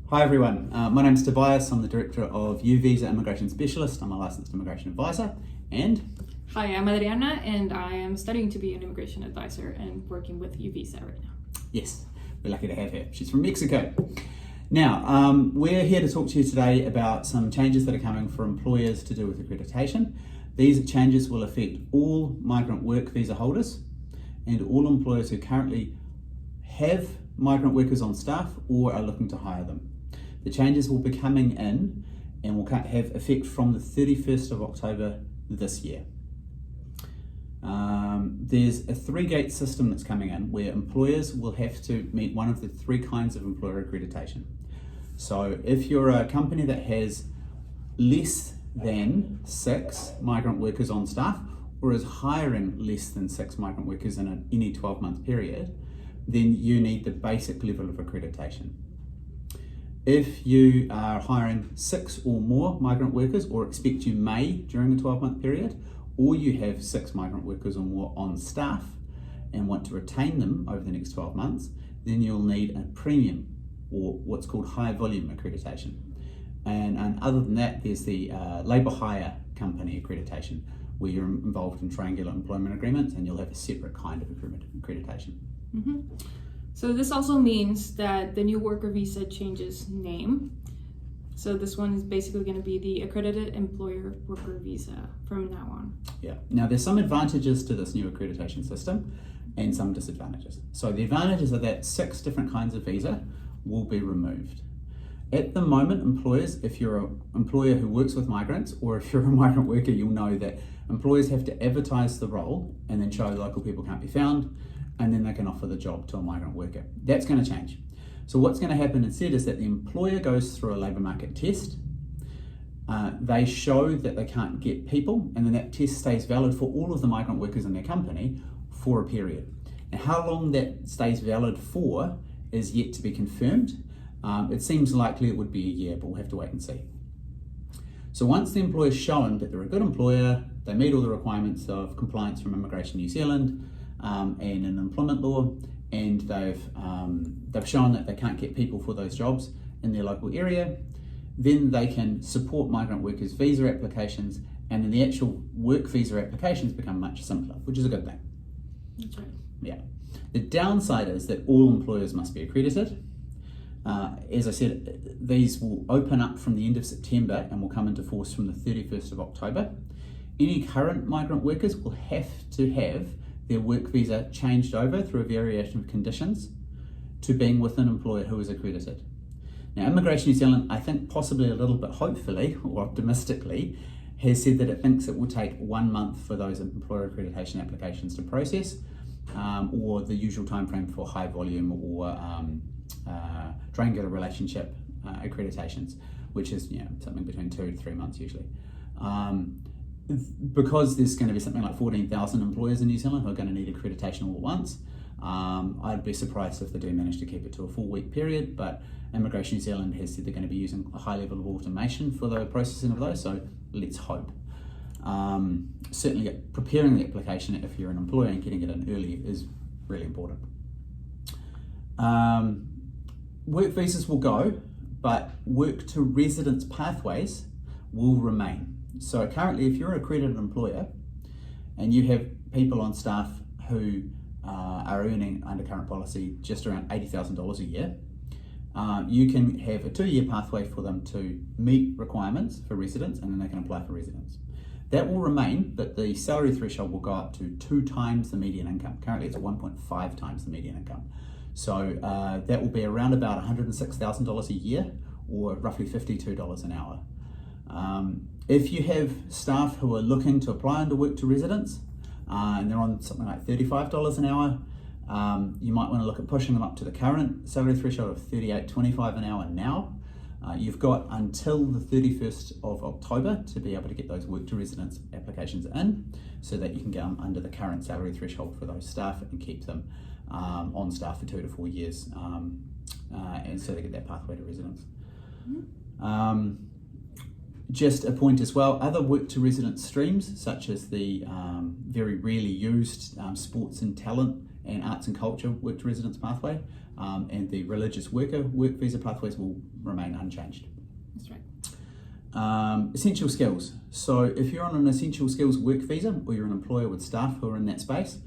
Hi everyone, my name is Tobias. I'm the Director of U Visa Immigration Specialist. I'm a licensed immigration advisor. And hi, I'm Adriana and I am studying to be an immigration advisor and working with U Visa right now. yes, we're lucky to have her. She's from Mexico. Now, we're here to talk to you today about some changes that are coming for employers to do with accreditation. These changes will affect all migrant work visa holders and all employers who currently have migrant workers on staff or are looking to hire them. The changes will be coming in and will have effect from the 31st of October this year. There's a 3-gate system that's coming in where employers will have to meet one of the 3 kinds of employer accreditation. So if you're a company that has less than 6 migrant workers on staff or is hiring less than 6 migrant workers in any 12-month period, then you need the basic level of accreditation. If you are hiring 6 or more migrant workers, or expect you may during a 12-month period, or you have 6 migrant workers or more on staff and want to retain them over the next 12 months, then you'll need a premium or what's called high-volume accreditation. And other than that, there's the labour hire company accreditation, where you're involved in triangular employment agreements and you'll have a separate kind of accreditation. Mm-hmm. So this also means that the new worker visa changes name. So this one is basically going to be the Accredited Employer Worker Visa from now on. Yeah. Now there's some advantages to this new accreditation system and some disadvantages. So the advantages are that 6 different kinds of visa will be removed. At the moment, employers, if you're an employer who works with migrants or if you're a migrant worker, you'll know that employers have to advertise the role and then show local people can't be found, and then they can offer the job to a migrant worker. That's going to change. So what's going to happen instead is that the employer goes through a labour market test. They show that they can't get people, and then that test stays valid for all of the migrant workers in their company for a period. And how long that stays valid for is yet to be confirmed. It seems likely it would be a year, but we'll have to wait and see. So once the employer's shown that they're a good employer, they meet all the requirements of compliance from Immigration New Zealand and in employment law, and they've shown that they can't get people for those jobs in their local area, then they can support migrant workers' visa applications, and then the actual work visa applications become much simpler, which is a good thing. That's right. Yeah. The downside is that all employers must be accredited. As I said, these will open up from the end of September and will come into force from the 31st of October. Any current migrant workers will have to have their work visa changed over through a variation of conditions to being with an employer who is accredited. Now, Immigration New Zealand, I think possibly a little bit hopefully or optimistically, has said that it thinks it will take 1 month for those employer accreditation applications to process, or the usual timeframe for high volume or triangular relationship accreditations, which is something between 2 to 3 months usually. Because there's going to be something like 14,000 employers in New Zealand who are going to need accreditation all at once, I'd be surprised if they do manage to keep it to a 4-week period, but Immigration New Zealand has said they're going to be using a high level of automation for the processing of those, so let's hope. Certainly preparing the application if you're an employer and getting it in early is really important. Work visas will go, but work to residence pathways will remain. So currently, if you're an accredited employer and you have people on staff who are earning under current policy just around $80,000 a year, you can have a 2-year pathway for them to meet requirements for residence, and then they can apply for residence. That will remain, but the salary threshold will go up to 2 times the median income. Currently it's 1.5 times the median income. So that will be around about $106,000 a year, or roughly $52 an hour. If you have staff who are looking to apply under work to residence, and they're on something like $35 an hour, you might want to look at pushing them up to the current salary threshold of $38.25 an hour now. You've got until the 31st of October to be able to get those work to residence applications in, so that you can get them under the current salary threshold for those staff and keep them on staff for 2 to 4 years, and so they get that pathway to residence. Just a point as well, other work to residence streams, such as the very rarely used sports and talent and arts and culture work to residence pathway, and the religious worker work visa pathways will remain unchanged. That's right. Essential skills. So if you're on an essential skills work visa, or you're an employer with staff who are in that space,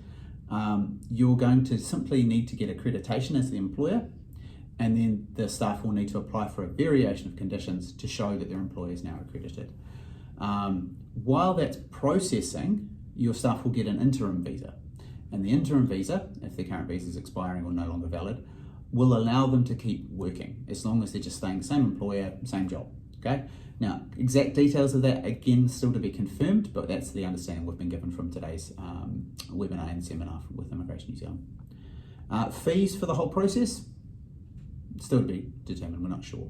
you're going to simply need to get accreditation as the employer, and then the staff will need to apply for a variation of conditions to show that their employer is now accredited. While that's processing, your staff will get an interim visa. And the interim visa, if their current visa is expiring or no longer valid, will allow them to keep working as long as they're just staying same employer, same job. Okay. Now, exact details of that, again, still to be confirmed, but that's the understanding we've been given from today's webinar and seminar with Immigration New Zealand. Fees for the whole process, still to be determined, we're not sure.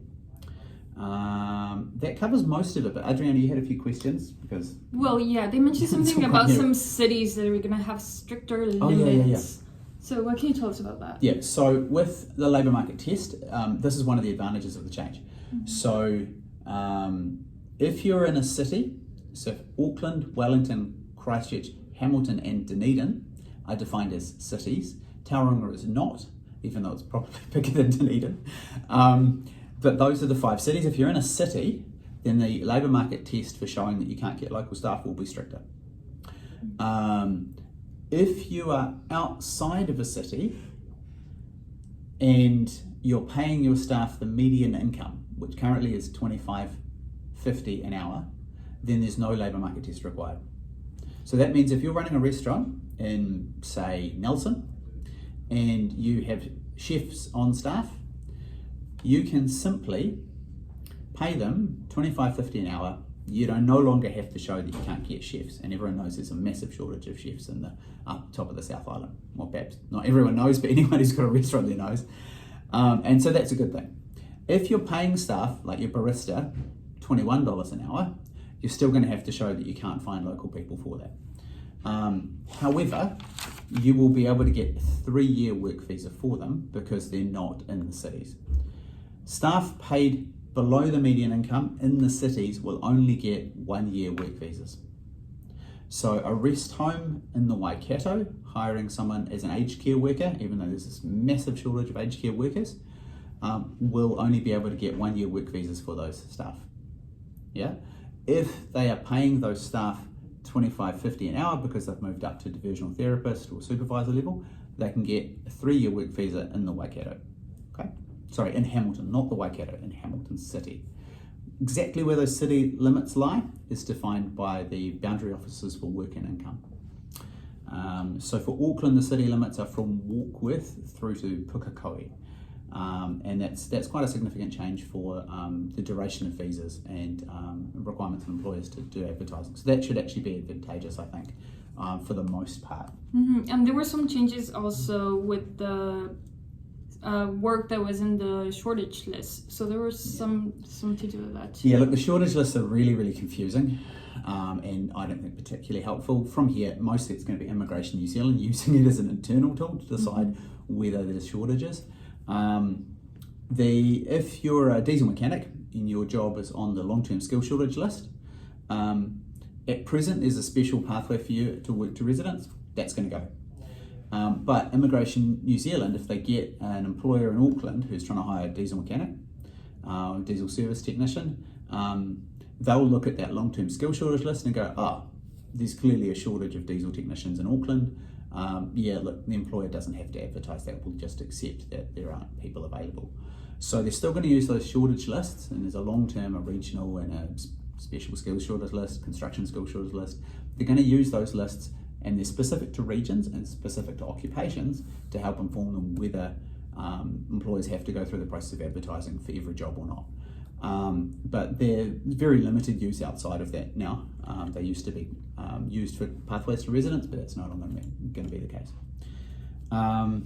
That covers most of it, but Adriana, you had a few questions because... Well, yeah, they mentioned something about some cities that are going to have stricter limits. Yeah. So what can you tell us about that? Yeah, so with the labour market test, this is one of the advantages of the change. Mm-hmm. So if you're in a city, so Auckland, Wellington, Christchurch, Hamilton and Dunedin are defined as cities. Tauranga is not, even though it's probably bigger than Dunedin. But those are the 5 cities. If you're in a city, then the labour market test for showing that you can't get local staff will be stricter. If you are outside of a city and you're paying your staff the median income, which currently is $25.50 an hour, then there's no labour market test required. So that means if you're running a restaurant in, say, Nelson, and you have chefs on staff, you can simply pay them $25.50 an hour. You don't no longer have to show that you can't get chefs, and everyone knows there's a massive shortage of chefs in the top of the South Island. Well, perhaps not everyone knows, but anyone who's got a restaurant there knows. And so that's a good thing. If you're paying staff, like your barista, $21 an hour, you're still going to have to show that you can't find local people for that. However, you will be able to get a 3-year work visa for them because they're not in the cities. Staff paid below the median income in the cities will only get 1-year work visas. So a rest home in the Waikato hiring someone as an aged care worker, even though there's this massive shortage of aged care workers, will only be able to get 1-year work visas for those staff. Yeah, if they are paying those staff $25.50 an hour because they've moved up to divisional therapist or supervisor level, they can get a 3-year work visa in the Waikato. Okay, sorry, in Hamilton, not the Waikato, in Hamilton City. Exactly where those city limits lie is defined by the boundary officers for work and income. So for Auckland, the city limits are from Warkworth through to Pukekohe. And that's quite a significant change for the duration of visas and requirements of employers to do advertising. So that should actually be advantageous, I think, for the most part. Mm-hmm. And there were some changes also with the work that was in the shortage list. So there was some to do with that too. Yeah, look, the shortage lists are really, really confusing. And I don't think particularly helpful. From here, mostly it's going to be Immigration New Zealand using it as an internal tool to decide whether there's shortages. If you're a diesel mechanic and your job is on the long-term skill shortage list, at present there's a special pathway for you to work to residence. That's going to go. But Immigration New Zealand, if they get an employer in Auckland who's trying to hire a diesel mechanic, diesel service technician, they'll look at that long-term skill shortage list and go, there's clearly a shortage of diesel technicians in Auckland. Look, the employer doesn't have to advertise that, we'll just accept that there aren't people available. So they're still going to use those shortage lists, and there's a long-term, a regional, and a special skills shortage list, construction skills shortage list. They're going to use those lists, and they're specific to regions and specific to occupations to help inform them whether employers have to go through the process of advertising for every job or not. But they're very limited use outside of that now. They used to be used for pathways to residence, but that's no longer going to be the case. I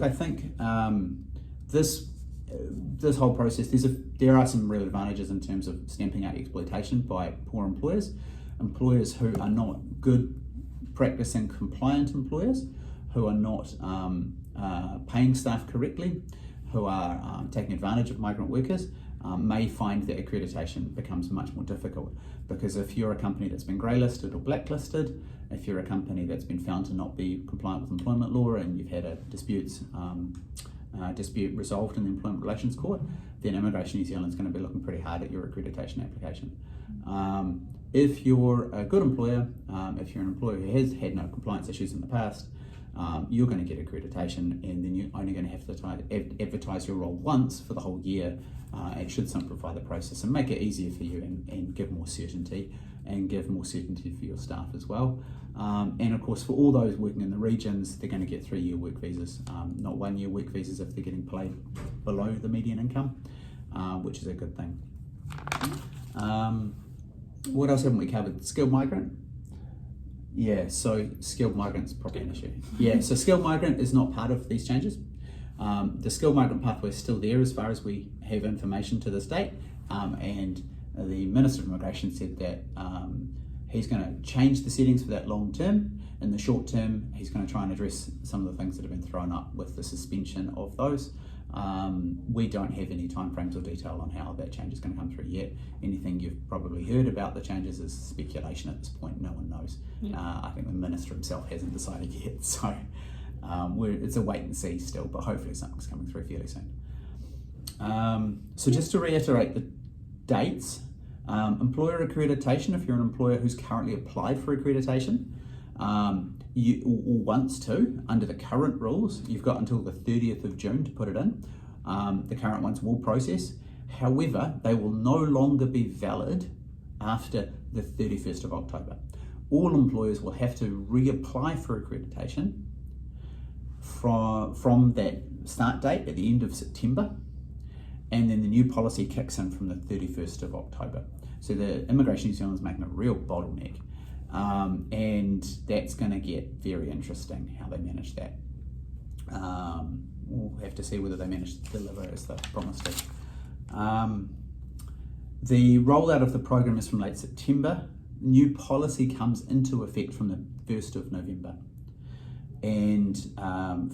think this whole process, there are some real advantages in terms of stamping out exploitation by poor employers who are not good practicing compliant employers, who are not paying staff correctly, who are taking advantage of migrant workers, may find that accreditation becomes much more difficult, because if you're a company that's been grey listed or blacklisted, if you're a company that's been found to not be compliant with employment law and you've had a dispute resolved in the Employment Relations Court, then Immigration New Zealand's going to be looking pretty hard at your accreditation application. If you're a good employer, if you're an employer who has had no compliance issues in the past, you're going to get accreditation, and then you're only going to have to advertise your role once for the whole year. It should simplify the process and make it easier for you, and give more certainty for your staff as well. And of course, for all those working in the regions, they're going to get 3-year work visas, not 1-year work visas if they're getting paid below the median income, which is a good thing. What else haven't we covered? Skilled migrant. Yeah, so skilled migrant's probably an issue. Yeah, so skilled migrant is not part of these changes. The skilled migrant pathway is still there as far as we have information to this date, and the Minister of Immigration said that he's going to change the settings for that long term. In the short term, he's going to try and address some of the things that have been thrown up with the suspension of those. We don't have any timeframes or detail on how that change is going to come through yet. Anything you've probably heard about the changes is speculation at this point. No one knows. Yeah. I think the Minister himself hasn't decided yet, so it's a wait and see still, but hopefully something's coming through fairly soon. So just to reiterate the dates, employer accreditation, if you're an employer who's currently applied for accreditation, you or wants to, under the current rules, you've got until the 30th of June to put it in. The current ones will process. However, they will no longer be valid after the 31st of October. All employers will have to reapply for accreditation from that start date at the end of September, and then the new policy kicks in from the 31st of October. So the Immigration New Zealand is making a real bottleneck. And that's going to get very interesting how they manage that. We'll have to see whether they manage to deliver as they promised to. The rollout of the program is from late September. New policy comes into effect from the 1st of November. And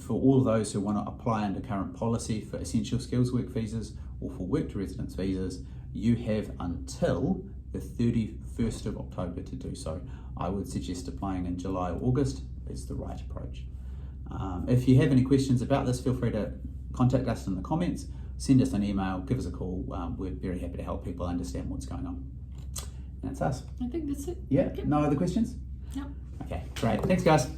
for all those who want to apply under current policy for essential skills work visas or for work to residence visas, you have until the 31st of October to do so. I would suggest applying in July or August is the right approach. If you have any questions about this, feel free to contact us in the comments, send us an email, give us a call. We're very happy to help people understand what's going on. And that's us. I think that's it. Yeah, okay. No other questions? No. Okay, great. Thanks, guys.